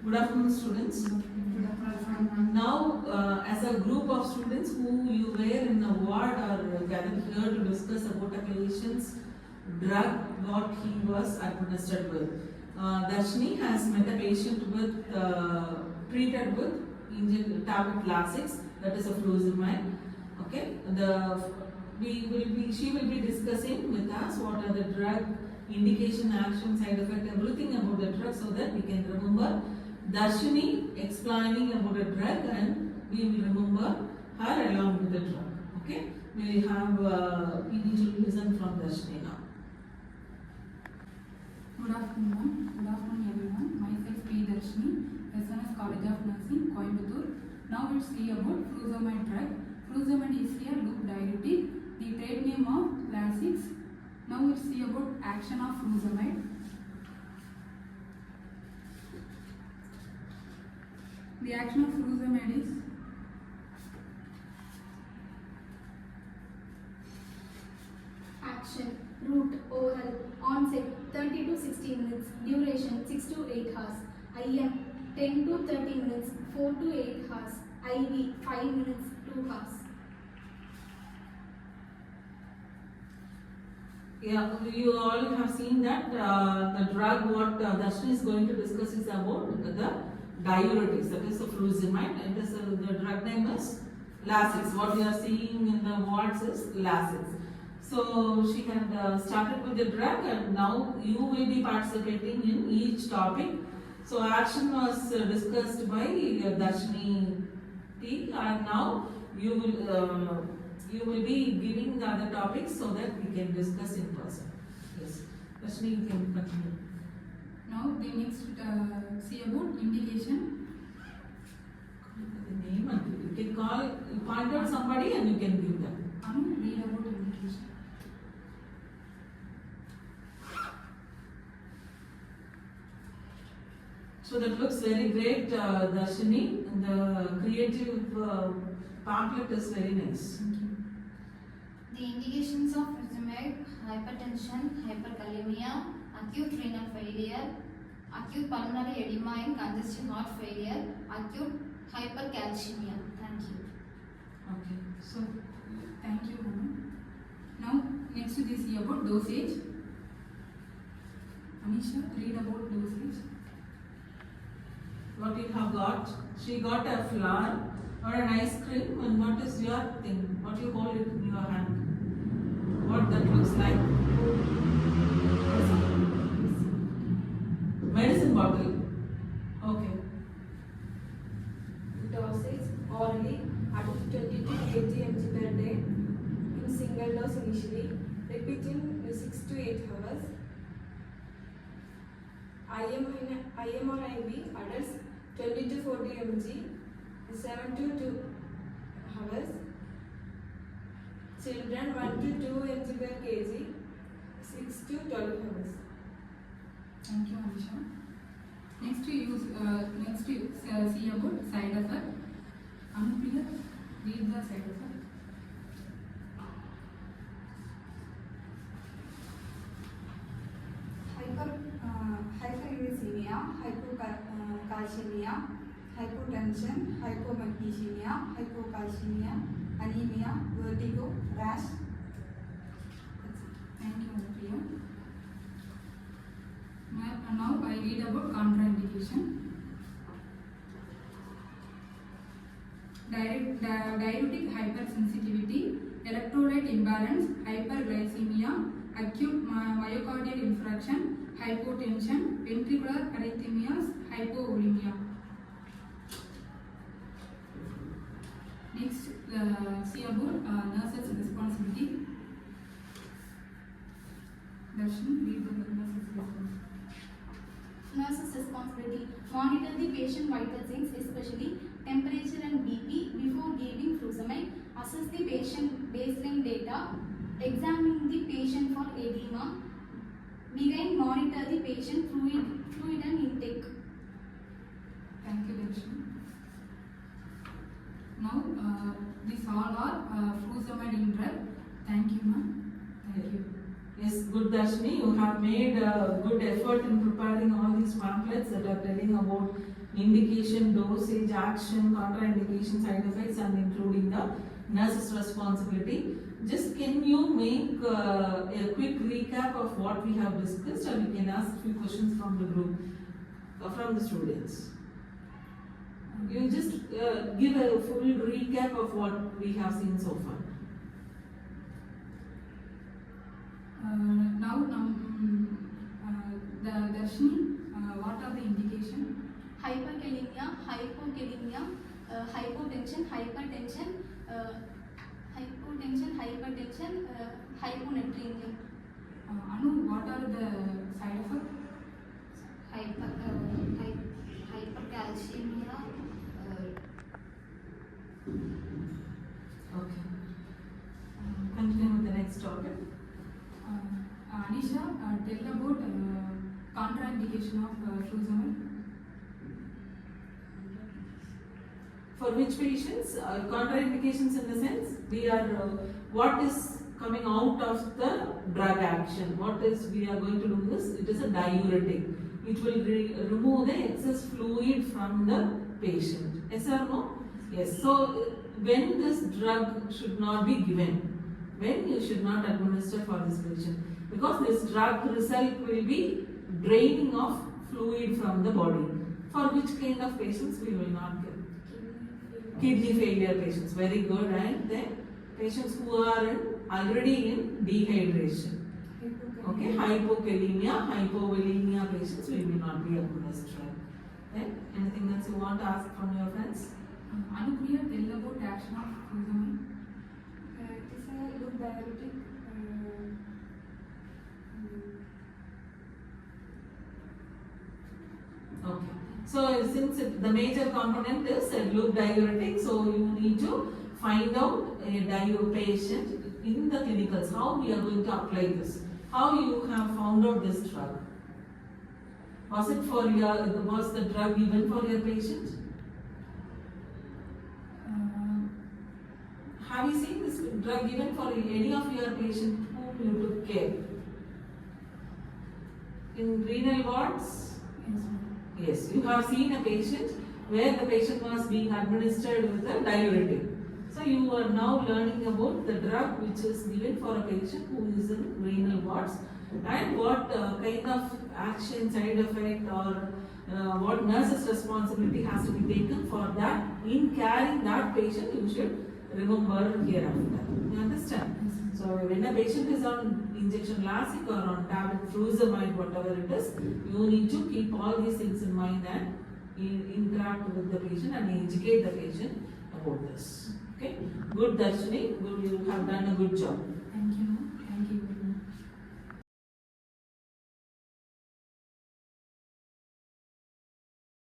Good afternoon, students. Now, as a group of students who you were in a ward are gathered here to discuss about a patient's drug what he was administered with. Darshini has met a patient with treated with tablet Lasix, that is a Furosemide. Okay, she will be discussing with us what are the drug indication, action, side effect, everything about the drug, so that we can remember Darshini explaining about the drug and we will remember her along with the drug. Okay, we need to listen from Darshini now. Good afternoon everyone. Myself P. Darshini, SNS College of Nursing, Coimbatore. Now we'll see about Furosemide drug. Furosemide is a loop diuretic. The trade name of Lasix. Now we'll see about action of Furosemide. The action of Furosemide is action, route, oral, onset 30 to 60 minutes, duration 6 to 8 hours, IM 10 to 30 minutes, 4 to 8 hours, IV 5 minutes, 2 hours. Yeah, you all have seen that the drug what Darshini is going to discuss is about the diuretics, that is the Furosemide. It is the drug name is Lasix. What we are seeing in the wards is Lasix. So she had started with the drug, and now you will be participating in each topic. So action was discussed by Darshini T, and now you will be giving the other topics so that we can discuss in person. Yes, Darshini, you can continue. now the next see about indication. The name and you can point out somebody and you can give them. Read about indication. So that looks very great, Darshini. The creative pamphlet is very nice. The indications of Furosemide: hypertension, hyperkalemia, acute renal failure, acute pulmonary edema and congestive heart failure, acute hypercalcemia. Thank you. Okay, so Thank you, Manu. Now next we see about dosage. Anisha, read about dosage. what you have got? She got a flower or an ice cream, and what is your thing? What you hold it in your hand? What that looks like? Medicine bottle. Okay. Dosage orally at 22 kg per day in single dose initially, repeating 6 to 8 hours. IM or IV adults 20 to 40 mg, 7 to 2 hours. Children 1 to 2 mg per kg, 6 to 12 hours. Thank you, Anisha. Next we see about side effect. Anupriya, read the side effect. Hyperuricemia, hypocalcemia, hypotension, hypomagnesemia, hypocalcemia, anemia, vertigo, rash. Thank you, Anupriya. Now I read about contraindication. Diuretic hypersensitivity, electrolyte imbalance, hyperglycemia, acute myocardial infarction, hypotension, ventricular arrhythmias, hypovolemia. Next, see about nurse's responsibility. Darshan, read the nurse's responsibility. Nurse's responsibility: monitor the patient vital signs, especially temperature and BP, before giving Furosemide. Assess the patient baseline data. Examine the patient for edema. Begin monitor the patient fluid and intake. Thank you, Darshan. Now, these all are Furosemide in drug. Thank you, ma'am. Thank you. Yes, good, Darshini. You have made a good effort in preparing all these pamphlets that are telling about indication, dosage, action, contraindication, side effects, and including the nurse's responsibility. Just can you make a quick recap of what we have discussed, or we can ask a few questions from the group, from the students. You just give a full recap of what we have seen so far. Now, the Darshini, what are the indications? Hyperkalemia, hypokalemia, hypotension, hypertension, hyponatremia. Anu, what are the side effects? Hypercalcemia. Okay. Continue with the next topic. Anisha, tell about contraindication of Furosemide. For which patients? Contraindications in the sense we are what is coming out of the drug action. What is we are going to do this? It is a diuretic. It will remove the excess fluid from the patient. Yes or no? Yes. So when this drug should not be given, when you should not administer for this patient, because this drug result will be draining of fluid from the body. For which kind of patients we will not give? Kidney failure patients. Very good. And then patients who are already in dehydration. Okay, hypokalemia, hypovolemia patients we will not be administered. Then anything else you want to ask from your friends? Anupriya, tell about action of Furosemide. It is a good diuretic. Okay. So since the major component is a loop diuretic, so you need to find out a patient in the clinicals, how we are going to apply this. How you have found out this drug? Was the drug given for your patient? Have you seen this drug given for any of your patients whom you took care? In renal wards? Yes, ma'am. Yes, you have seen a patient where the patient was being administered with a diuretic. So you are now learning about the drug which is given for a patient who is in renal wards, and what kind of action, side effect, or what nurse's responsibility has to be taken for that. In caring that patient, you should remember hereafter. You understand? So when a patient is on injection Lasix or on tablet Furosemide, whatever it is, you need to keep all these things in mind and interact with the patient and educate the patient about this. Okay? Good, Darshini. Good, you have done a good job. Thank you.